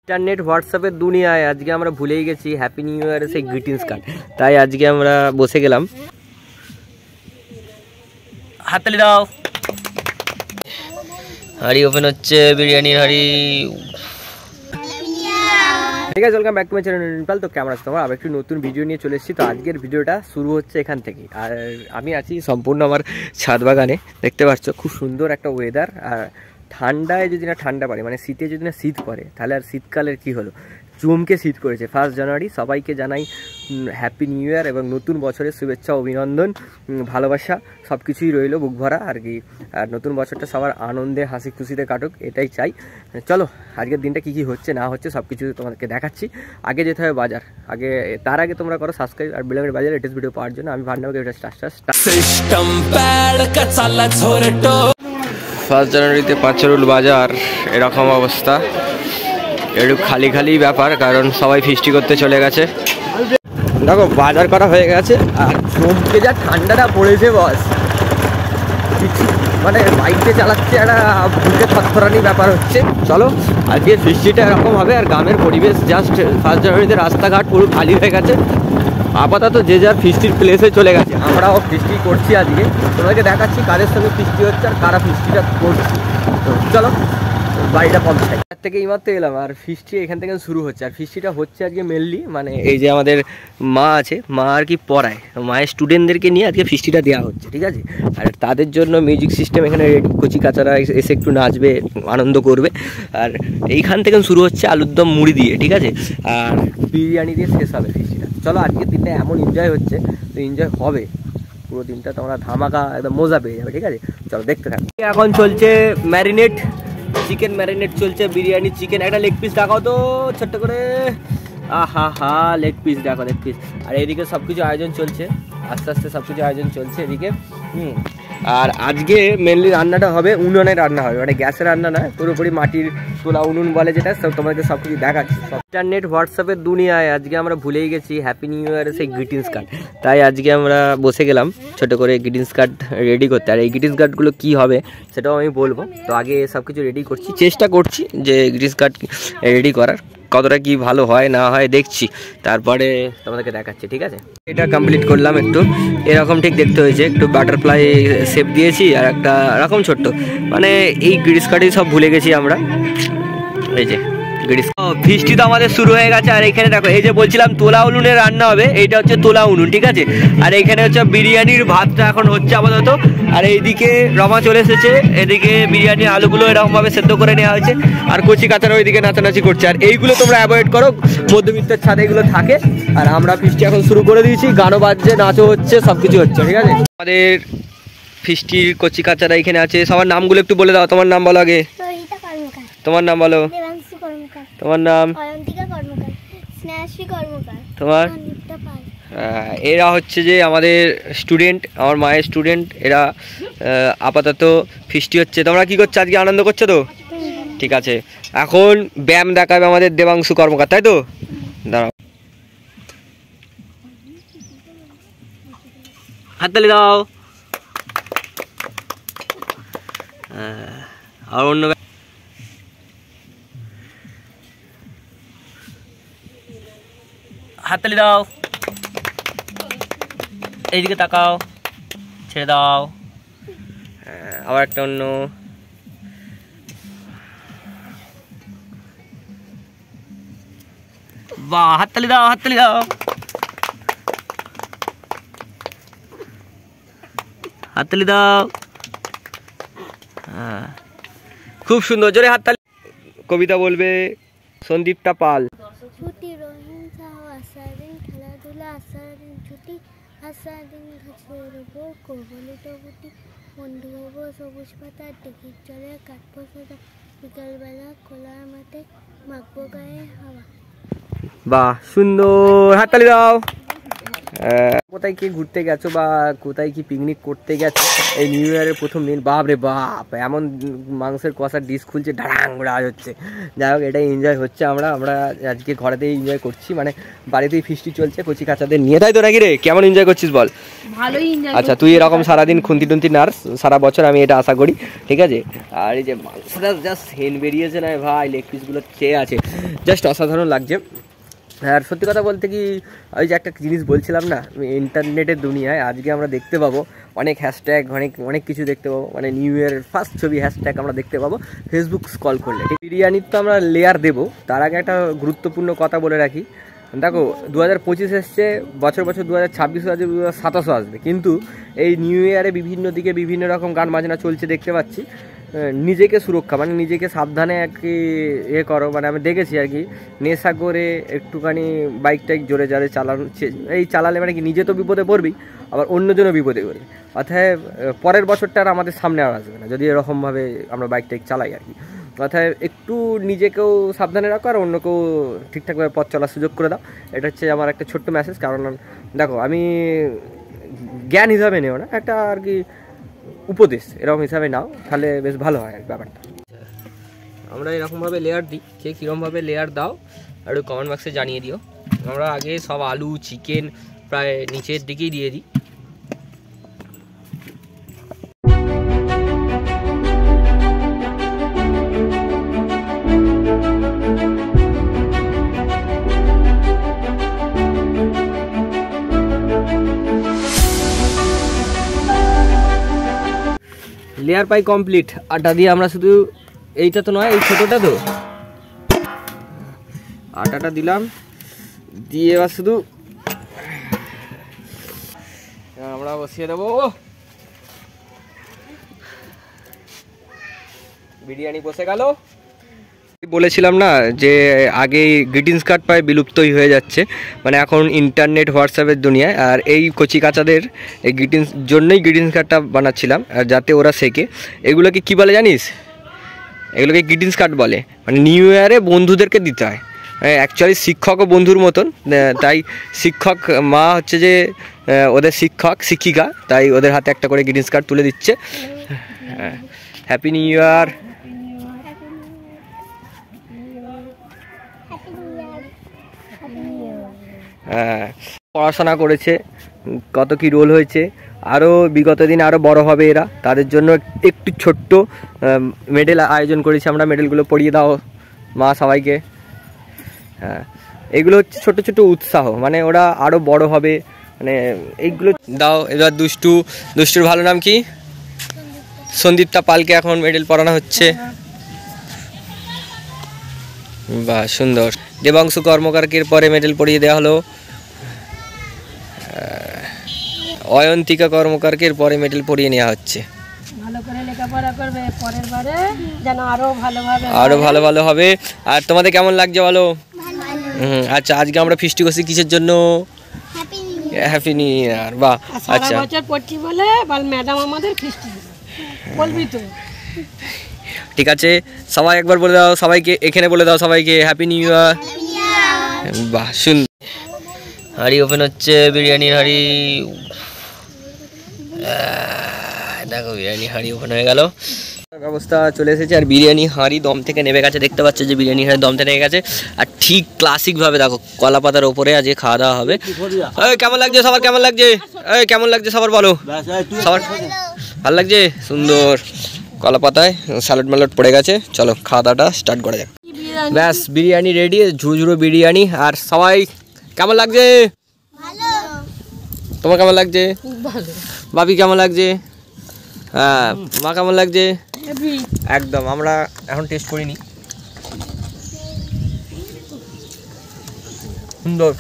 Internet হোয়াটসঅ্যাপের দুনিয়ায় আজকে আমরা ভুলেই গেছি হ্যাপি নিউ ইয়ারের সেই গ্রিটিংস কার্ড। তাই আজকে আমরা বসে গেলাম। হাততালি দাও। হাড়ি ওপেন হচ্ছে, বিরিয়ানির হাড়ি। ঠিক আছে, welcome back to my channel. তো কেমন আছো তোমরা? আবার একটু নতুন ভিডিও নিয়ে চলে এসেছি। তো আজকের ভিডিওটা শুরু হচ্ছে এখান থেকে। আর আমি আছি সম্পূর্ণ আমার ছাদ বাগানে। দেখতে পাচ্ছ খুব সুন্দর একটা ওয়েদার। আর ঠান্ডায় যদি না ঠান্ডা পড়ে, মানে শীতে যদি না শীত পড়ে, তাহলে আর শীতকালের কি হলো, চমকে শীত করেছে। 1 জানুয়ারি সবাইকে জানাই হ্যাপি নিউ ইয়ার এবং নতুন বছরের শুভেচ্ছা, অভিনন্দন, ভালোবাসা সব কিছুই রইলো বুক ভরা আর কি। আর নতুন বছরটা সবার আনন্দে হাসি খুশিতে কাটুক, এটাই চাই। চলো আজকের দিনটা কী কী হচ্ছে না হচ্ছে সব কিছু তোমাদেরকে দেখাচ্ছি। আগে যেতে হবে বাজার, আগে তার আগে তোমরা করো সাবস্ক্রাইব আর বেল বাজার লেটেস্ট ভিডিও পাওয়ার জন্য। আমি ভান্ডারকে এটা স্টার্ট 1 জানুয়ারিতে পাঁচরুল বাজার এরকম অবস্থা, একটু খালি খালি ব্যাপার, কারণ সবাই ফিস্টি করতে চলে গেছে। দেখো বাজার করা হয়ে গেছে। আর চমকে যা ঠান্ডাটা পড়েছে বস, মানে বাইকটা চালাচ্ছে একটা বুকে থরথরানি ব্যাপার হচ্ছে। চলো আজকে ফিস্টিটা এরকম হবে। আর গ্রামের পরিবেশ জাস্ট 1 জানুয়ারিতে রাস্তাঘাট পুরো খালি হয়ে গেছে। আপাতত যে যার ফিস্টির প্লেসে চলে গেছে, আমরাও ফিস্টি করছি আজকে। তোমাকে দেখাচ্ছি কাদের সঙ্গে ফিস্টি হচ্ছে আর কারা ফিস্টিটা করছি। তো চলো বাড়িটা পৌঁছাই। তার থেকে এইমাত্র এলাম আর ফিস্টি এখান থেকে শুরু হচ্ছে। আর ফিস্টিটা হচ্ছে আজকে মেনলি মানে এই যে আমাদের মা আছে, মা আর কি পড়ায়, মায়ের স্টুডেন্টদেরকে নিয়ে আজকে ফিস্টিটা দেওয়া হচ্ছে, ঠিক আছে। আর তাদের জন্য মিউজিক সিস্টেম এখানে রেডি, কচি কাচারা এসে একটু নাচবে, আনন্দ করবে। আর এইখান থেকে শুরু হচ্ছে আলুর দম মুড়ি দিয়ে, ঠিক আছে, আর বিরিয়ানি দিয়ে শেষ হবে ফিস্টিটা। চলো আজকের দিনটা এমন এনজয় হচ্ছে, তো এনজয় হবে পুরো দিনটা, তোমরা ধামাকা একদম মজা পেয়ে যাবে, ঠিক আছে। চলো দেখতে থাকো। এখন চলছে ম্যারিনেট, চিকেন ম্যারিনেট চলছে। বিরিয়ানি চিকেন একটা লেগ পিস দেখাও তো ছোট্ট করে। আহা হা, লেগ পিস দেখো, লেগ পিস। আর এদিকে সব কিছু আয়োজন চলছে, আস্তে আস্তে সব কিছু আয়োজন চলছে এদিকে। আর আজকে মেনলি রান্নাটা হবে উনুনে রান্না হবে, মানে গ্যাসে রান্না না, পুরোপুরি মাটির তোলা উনুন বলে যেটা, সব তোমাদেরকে সব কিছু দেখাচ্ছি। ইন্টারনেট হোয়াটসঅ্যাপের দুনিয়ায় আজকে আমরা ভুলেই গেছি হ্যাপি নিউ ইয়ারের সেই গ্রিটিংস কার্ড। তাই আজকে আমরা বসে গেলাম ছোট করে গ্রিটিংস কার্ড রেডি করতে। আর এই গ্রিটিংস কার্ডগুলো কী হবে সেটাও আমি বলবো। তো আগে সব কিছু রেডি করছি, চেষ্টা করছি যে গ্রিটিংস কার্ড রেডি করার, কতটা কি ভালো হয় না হয় দেখছি, তারপরে তোমাদেরকে দেখাচ্ছি, ঠিক আছে। এটা কমপ্লিট করলাম, একটু এরকম ঠিক দেখতে হয়েছে, একটু বাটারফ্লাই শেপ দিয়েছি আর একটা এরকম ছোট্ট, মানে এই গ্রিটিংস কার্ডই সব ভুলে গেছি আমরা। এই যে ফিস্টি তো আমাদের শুরু হয়ে গেছে। আর এখানে দেখো, এই যে বলছিলাম তোলা উনুনে রান্না হবে, এইটা হচ্ছে তোলা উনুন, ঠিক আছে। আর এইখানে হচ্ছে বিরিয়ানির ভাতটা এখন হচ্ছে আপাতত। আর এইদিকে রমা চলে এসেছে, এদিকে বিরিয়ানির আলুগুলো এরকমভাবে সেদ্ধ করে নেওয়া হয়েছে। আর কচি কাচারা ওইদিকে নাচানাচি করছে। আর এইগুলো তোমরা অ্যাভয়েড করো, মধ্যবিত্তের ছাদে এগুলো থাকে। আর আমরা ফিস্টি এখন শুরু করে দিয়েছি, গানও বাজছে, নাচও হচ্ছে, সব কিছু হচ্ছে, ঠিক আছে। আমাদের ফিস্টির কচি কাচারা এখানে আছে। সবার নামগুলো একটু বলে দাও। তোমার নাম বলো আগে। তোমার নাম বলো। তোমার নাম? তোমার? এরা হচ্ছে যে আমাদের স্টুডেন্ট, আমার মায়ের স্টুডেন্ট এরা। আপাতত ফিস্টি হচ্ছে। তোমরা কি করছো আজকে? আনন্দ করছো তো? ঠিক আছে, এখন ব্যায়াম দেখাবে আমাদের দেবাংশু কর্মকার, তাই তো? দাঁড়াও, হাততালি দাও। আর অন্য হাততালি দাও। এইদিকে তাকাও, ছেড়ে দাও। আবার একটা অন্য। বাহ, হাততালি দাও, হাততালি দাও, হাততালি দাও। হ্যাঁ, খুব সুন্দর, জোরে হাততালি। কবিতা বলবে সন্দীপটা পাল। বন্ধু হব সবুজ পাতা, টিকিট চলে কাটবো সাদা, বিকালবেলা খোলা মাঠে মাখবো গায়ে হাওয়া। বাহ, সুন্দর, হাততালি দাও। কোথায় কি ঘুরতে গেছো বা কোথায় কি পিকনিক করতে গেছো এই নিউ ইয়ারের প্রথম দিন? বাপ রে বাপ, এমন মাংসের কষার ডিশ খুলছে, ঢাড়াং আওয়াজ হচ্ছে। যাই হোক, এটাই এনজয় হচ্ছে। আমরা আজকে ঘরেতেই এনজয় করছি, মানে বাড়িতেই ফিস্টি চলছে কচি কাচাদের নিয়ে, তাই তো নাকি রে? কেমন এনজয় করছিস বল? ভালোই এনজয়। আচ্ছা, তুই এরকম সারাদিন খুন্তি টুন্তি নার্স সারা বছর, আমি এটা আশা করি, ঠিক আছে? আর এই যে মাংসটা জাস্ট হেন বেরিয়েছে না ভাই, লেগ পিসগুলো খেয়ে আছে, জাস্ট অসাধারণ লাগছে। আর সত্যি কথা বলতে কি, ওই যে একটা জিনিস বলছিলাম না, ইন্টারনেটের দুনিয়ায় আজকে আমরা দেখতে পাবো অনেক হ্যাশট্যাগ, অনেক কিছু দেখতে পাবো, মানে নিউ ইয়ারের ফার্স্ট ছবি হ্যাশট্যাগ আমরা দেখতে পাবো ফেসবুক স্ক্রল করলে। বিরিয়ানির তো আমরা লেয়ার দেবো, তার আগে একটা গুরুত্বপূর্ণ কথা বলে রাখি। দেখো, 2025 এসছে, বছর 2026 আসবে, 2027 আসবে, কিন্তু এই নিউ ইয়ারে বিভিন্ন দিকে বিভিন্ন রকম গান বাজনা চলছে দেখতে পাচ্ছি। নিজেকে সুরক্ষা, মানে নিজেকে সাবধানে আর কি করো, মানে আমি দেখেছি আর কি, নেশা করে একটুখানি বাইক টাইক জোরে জোরে চালানো, এই চালালে মানে কি নিজে তো বিপদে পড়বি, আবার অন্যজনও বিপদে পড়বে। অর্থাৎ পরের বছরটা আর আমাদের সামনে আর আসবে না যদি এরকমভাবে আমরা বাইক টাইক চালাই আর কি। অর্থাৎ একটু নিজেকেও সাবধানে রাখো আর অন্যকেও ঠিকঠাকভাবে পথ চলার সুযোগ করে দাও। এটা হচ্ছে আমার একটা ছোট্ট মেসেজ। কারণ দেখো, আমি জ্ঞান হিসাবে নেও না, একটা আর কি উপদেশ এরকম হিসাবে নাও, তাহলে বেশ ভালো হয় ব্যাপারটা। আমরা এরকমভাবে লেয়ার দিই, কে কীরকমভাবে লেয়ার দাও আর একটু কমেন্ট বক্সে জানিয়ে দিও। আমরা আগে সব আলু চিকেন প্রায় নিচের দিকেই দিয়ে দিই। লেয়ার পাই কমপ্লিট। আটা দিয়ে আমরা শুধু, এইটা তো নয়, এই ছোটোটা তো, আটাটা দিলাম, দিয়ে এবার শুধু আমরা বসিয়ে দেবো বিরিয়ানি। বসে গেল। বলেছিলাম না যে আগে গ্রিটিংস কার্ড প্রায় বিলুপ্তই হয়ে যাচ্ছে, মানে এখন ইন্টারনেট হোয়াটসঅ্যাপের দুনিয়ায়। আর এই কচি কাচাদের এই জন্যই গ্রিটিংস কার্ডটা বানাচ্ছিলাম, আর যাতে ওরা শেখে। এগুলোকে কী বলে জানিস? এগুলোকে গ্রিটিংস কার্ড বলে, মানে নিউ ইয়ারে বন্ধুদেরকে দিতে হয়। অ্যাকচুয়ালি শিক্ষক ও বন্ধুর মতন, তাই শিক্ষক মা হচ্ছে যে ওদের শিক্ষক শিক্ষিকা, তাই ওদের হাতে একটা করে গ্রিটিংস কার্ড তুলে দিচ্ছে। Happy new year. হ্যাঁ, পড়াশোনা করেছে, কত কি রোল হয়েছে, আরও বিগত দিনে আরও বড় হবে এরা, তাদের জন্য একটু ছোট্ট মেডেল আয়োজন করেছি আমরা। মেডেলগুলো পরিয়ে দাও মা সবাইকে। হ্যাঁ, এগুলো হচ্ছে ছোট ছোট উৎসাহ, মানে ওরা আরও বড় হবে, মানে এইগুলো দাও। এবার দুষ্টুর ভালো নাম কি? সন্দীপ্তা পালকে এখন মেডেল পরানো হচ্ছে। বাহ, সুন্দর। দেবাংশু কর্মকারকে পরে মেডেল পরিয়ে দেওয়া হলো। অয়ন্তিকা কর্মকারকে পরে মেডেল পরিয়ে নেওয়া হচ্ছে। ভালো করে লেখাপড়া করবে, পরের বারে যেন আরো ভালো হবে। আর তোমাদের কেমন লাগছে বলো? আচ্ছা, আজকে আমরা ফিস্টি করছি কিসের জন্য? Happy new year. বাহ, আচ্ছা, বছর পড়ছি বলে ম্যাডাম আমাদের ফিস্টি বলবি তো? ঠিক আছে, সবাই একবার বলে দাও সবাইকে, এখানে বলে দাও সবাইকে হ্যাপি নিউ ইয়ার। বাহ, সুন্দর। হাঁড়ি ওপেন হচ্ছে, বিরিয়ানির হাঁড়ি। দেখো, বিরিয়ানি হাঁড়ি ওপেন হয়ে গেল, অবস্থা চলে এসেছে। আর বিরিয়ানি হাঁড়ি দম থেকে নেমে গেছে, দেখতে পাচ্ছ যে বিরিয়ানি হাঁড়ি দম থেকে নেমে গেছে। আর ঠিক ক্লাসিকভাবে দেখো, কলা পাতার ওপরে আজকে খাওয়া দাওয়া হবে। কেমন লাগছে সবার? কেমন লাগছে? কেমন লাগছে সবার বলো? সবার ভালো লাগছে? সুন্দর। কলা পাতায় স্যালাড ম্যালাড পড়ে গেছে। চলো খাওয়া দাওয়াটা স্টার্ট করা যাক। ব্যাস, বিরিয়ানি রেডি, ঝুরঝুরো বিরিয়ানি। আর সবাই কেমন লাগছে? তোমার কেমন লাগছে? বাপি কেমন লাগছে? হ্যাঁ, মা কেমন লাগছে? একদম। আমরা এখন টেস্ট করিনি। সুন্দর।